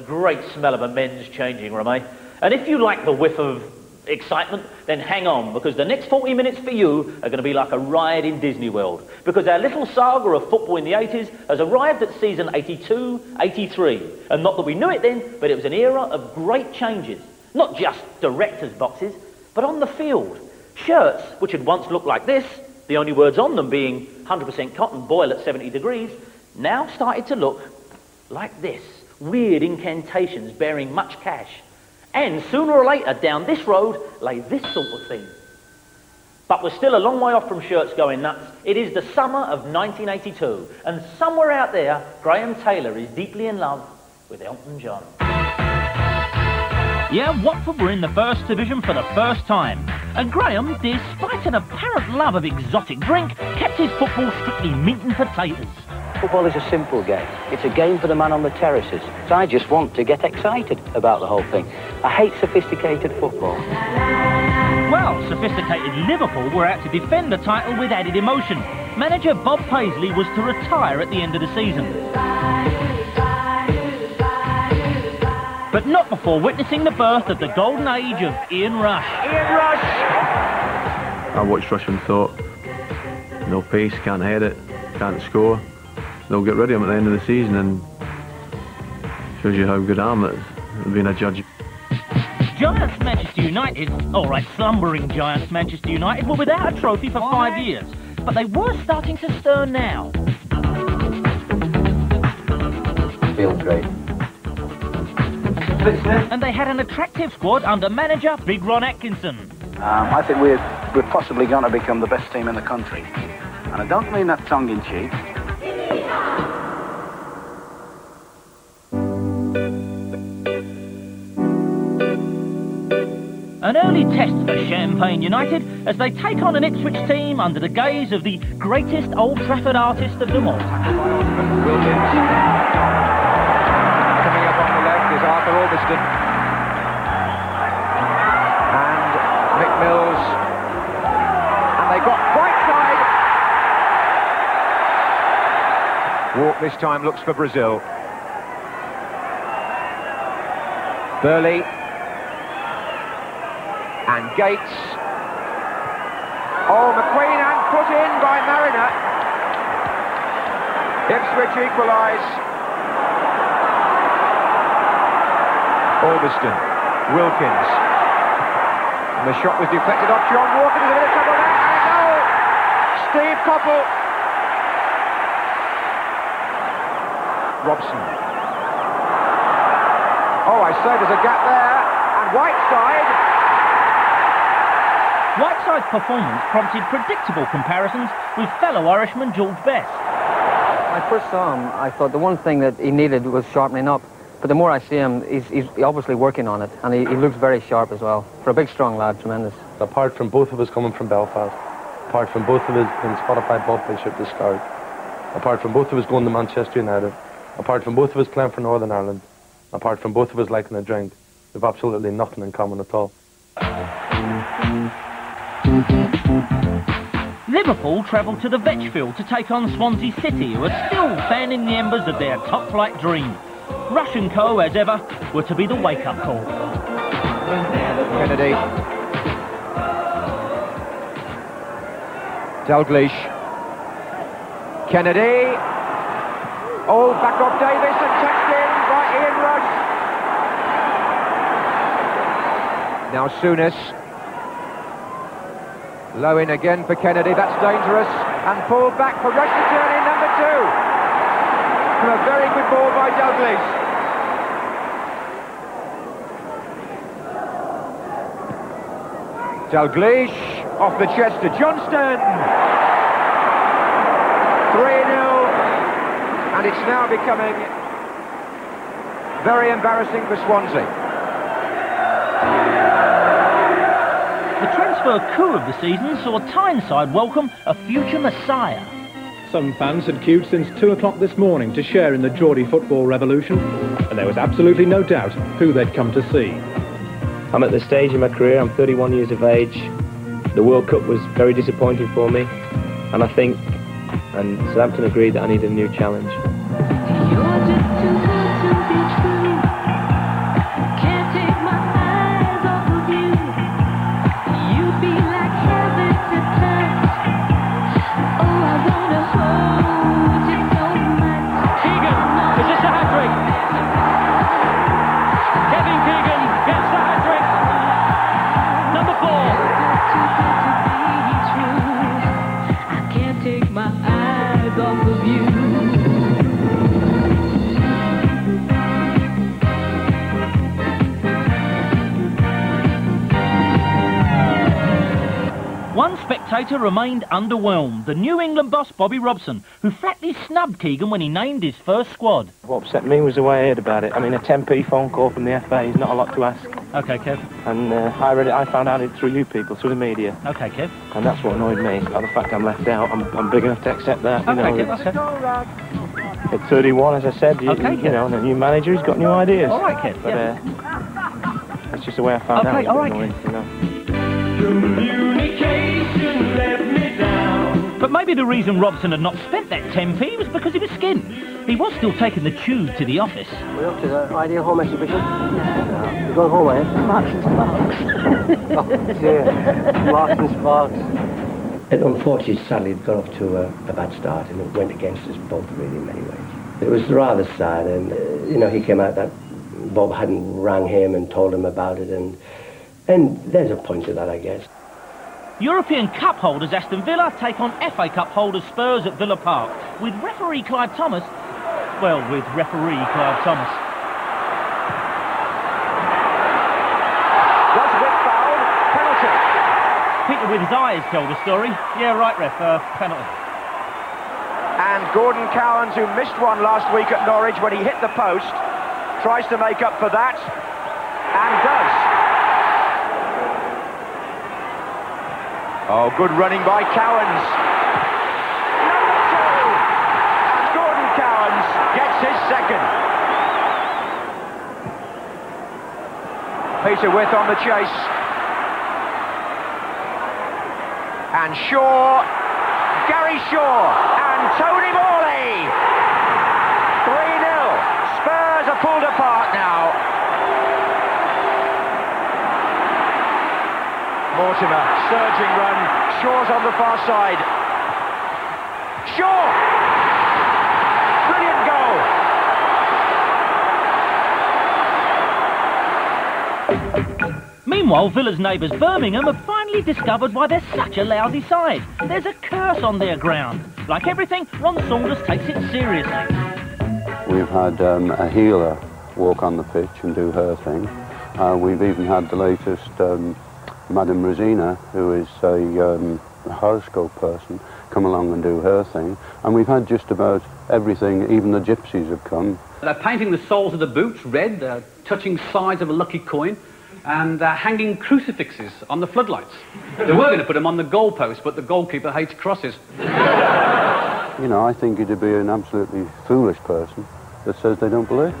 great smell of a men's changing room, eh? And if you like the whiff of excitement, then hang on, because the next 40 minutes for you are going to be like a ride in Disney World, because our little saga of football in the 80s has arrived at season 82-83, and not that we knew it then, but it was an era of great changes, not just directors' boxes, but on the field. Shirts, which had once looked like this, the only words on them being 100% cotton, boil at 70 degrees, now started to look like this, weird incantations bearing much cash. And sooner or later, down this road, lay this sort of thing. But we're still a long way off from shirts going nuts. It is the summer of 1982, and somewhere out there, Graham Taylor is deeply in love with Elton John. Yeah, Watford were in the first division for the first time, and Graham, despite an apparent love of exotic drink, kept his football strictly meat and potatoes. Football is a simple game. It's a game for the man on the terraces. So I just want to get excited about the whole thing. I hate sophisticated football. Well, sophisticated Liverpool were out to defend the title with added emotion. Manager Bob Paisley was to retire at the end of the season. But not before witnessing the birth of the golden age of Ian Rush. Ian Rush! I watched Rush and thought, no pace, can't head it, can't score. They'll get rid of him at the end of the season, and shows you how good I am at being a judge. Giants Manchester United, alright, slumbering Giants Manchester United, were without a trophy for 5 years, but they were starting to stir now. Feels great. And they had an attractive squad under manager Big Ron Atkinson. I think we're possibly going to become the best team in the country. And I don't mean that tongue-in-cheek. An early test for Champagne United as they take on an Ipswich team under the gaze of the greatest Old Trafford artist of them all. Wilkins. Coming up on the left is Arthur Albiston. And Mick Mills. And they got Whiteside. Walk this time looks for Brazil. Burley. And Gates. Oh, McQueen, and put in by Mariner. Ipswich equalise. Albiston. Wilkins. And the shot was deflected off John Walker. There's a bit of trouble there. And a goal. Steve Coppell. Robson. Oh, I say there's a gap there. And Whiteside. Whiteside's performance prompted predictable comparisons with fellow Irishman George Best. When I first saw him, I thought the one thing that he needed was sharpening up. But the more I see him, he's obviously working on it, and he looks very sharp as well. For a big, strong lad, tremendous. Apart from both of us coming from Belfast, apart from both of us being spotted by Bob Bishop to start, apart from both of us going to Manchester United, apart from both of us playing for Northern Ireland, apart from both of us liking a drink, we've absolutely nothing in common at all. Liverpool travelled to the Vetchfield to take on Swansea City, who are still fanning the embers of their top-flight dream. Rush and Co, as ever, were to be the wake-up call. Kennedy. Dalglish. Kennedy. Oh, back off Davis and touched in by Ian Rush. Now Souness. Low in again for Kennedy, that's dangerous. And pulled back for Rush to turn in number 2. From a very good ball by Dalglish. Dalglish off the chest to Johnston. 3-0. And it's now becoming very embarrassing for Swansea. The transfer coup of the season saw Tyneside welcome a future messiah. Some fans had queued since 2 o'clock this morning to share in the Geordie football revolution, and there was absolutely no doubt who they'd come to see. I'm at the stage in my career, I'm 31 years of age. The World Cup was very disappointing for me, and I think, and Southampton agreed that I needed a new challenge. commentator remained underwhelmed. The New England boss, Bobby Robson, who flatly snubbed Keegan when he named his first squad. What upset me was the way I heard about it. I mean, a 10p phone call from the FA is not a lot to ask. OK, Kev. And I found out it through you people, through the media. OK, Kev. And that's what annoyed me. The fact I'm left out, I'm big enough to accept that. OK, Kev. OK. At 31, as I said, you know, and a new manager, he's got new ideas. All right, Kev. But that's just the way I found out. All right, annoying, you know. Communication let me down. But maybe the reason Robson had not spent that 10p was because he was skint. He was still taking the tube to the office. We're up to the Ideal Home exhibition. No. You're going home, are you? Marks and Sparks. Oh, dear. Marks and Sparks. It unfortunately, sadly, it got off to a bad start, and it went against us both really in many ways. It was rather sad, and, you know, he came out that Bob hadn't rang him and told him about it, and there's a point to that, I guess. European Cup holders Aston Villa take on FA Cup holders Spurs at Villa Park, with referee Clive Thomas... Well, with referee Clive Thomas. Was Wick fouled? Penalty. Peter with his eyes tell the story. Yeah, right, ref, penalty. And Gordon Cowans, who missed one last week at Norwich when he hit the post, tries to make up for that, and does. Oh, good running by Cowans. Number 2! And Gordon Cowans gets his second. Peter With on the chase. And Shaw, Gary Shaw, and Tony Morley. 3-0. Spurs are pulled apart now. Mortimer, surging run. Shaw's on the far side. Shaw! Brilliant goal. Meanwhile, Villa's neighbours Birmingham have finally discovered why they're such a lousy side. There's a curse on their ground. Like everything, Ron Saunders takes it seriously. We've had a healer walk on the pitch and do her thing. We've even had the latest Madame Rosina, who is a horoscope person, come along and do her thing. And we've had just about everything, even the gypsies have come. They're painting the soles of the boots red, they're touching sides of a lucky coin, and they're hanging crucifixes on the floodlights. They were going to put them on the goalpost, but the goalkeeper hates crosses. You know, I think it'd be an absolutely foolish person that says they don't believe.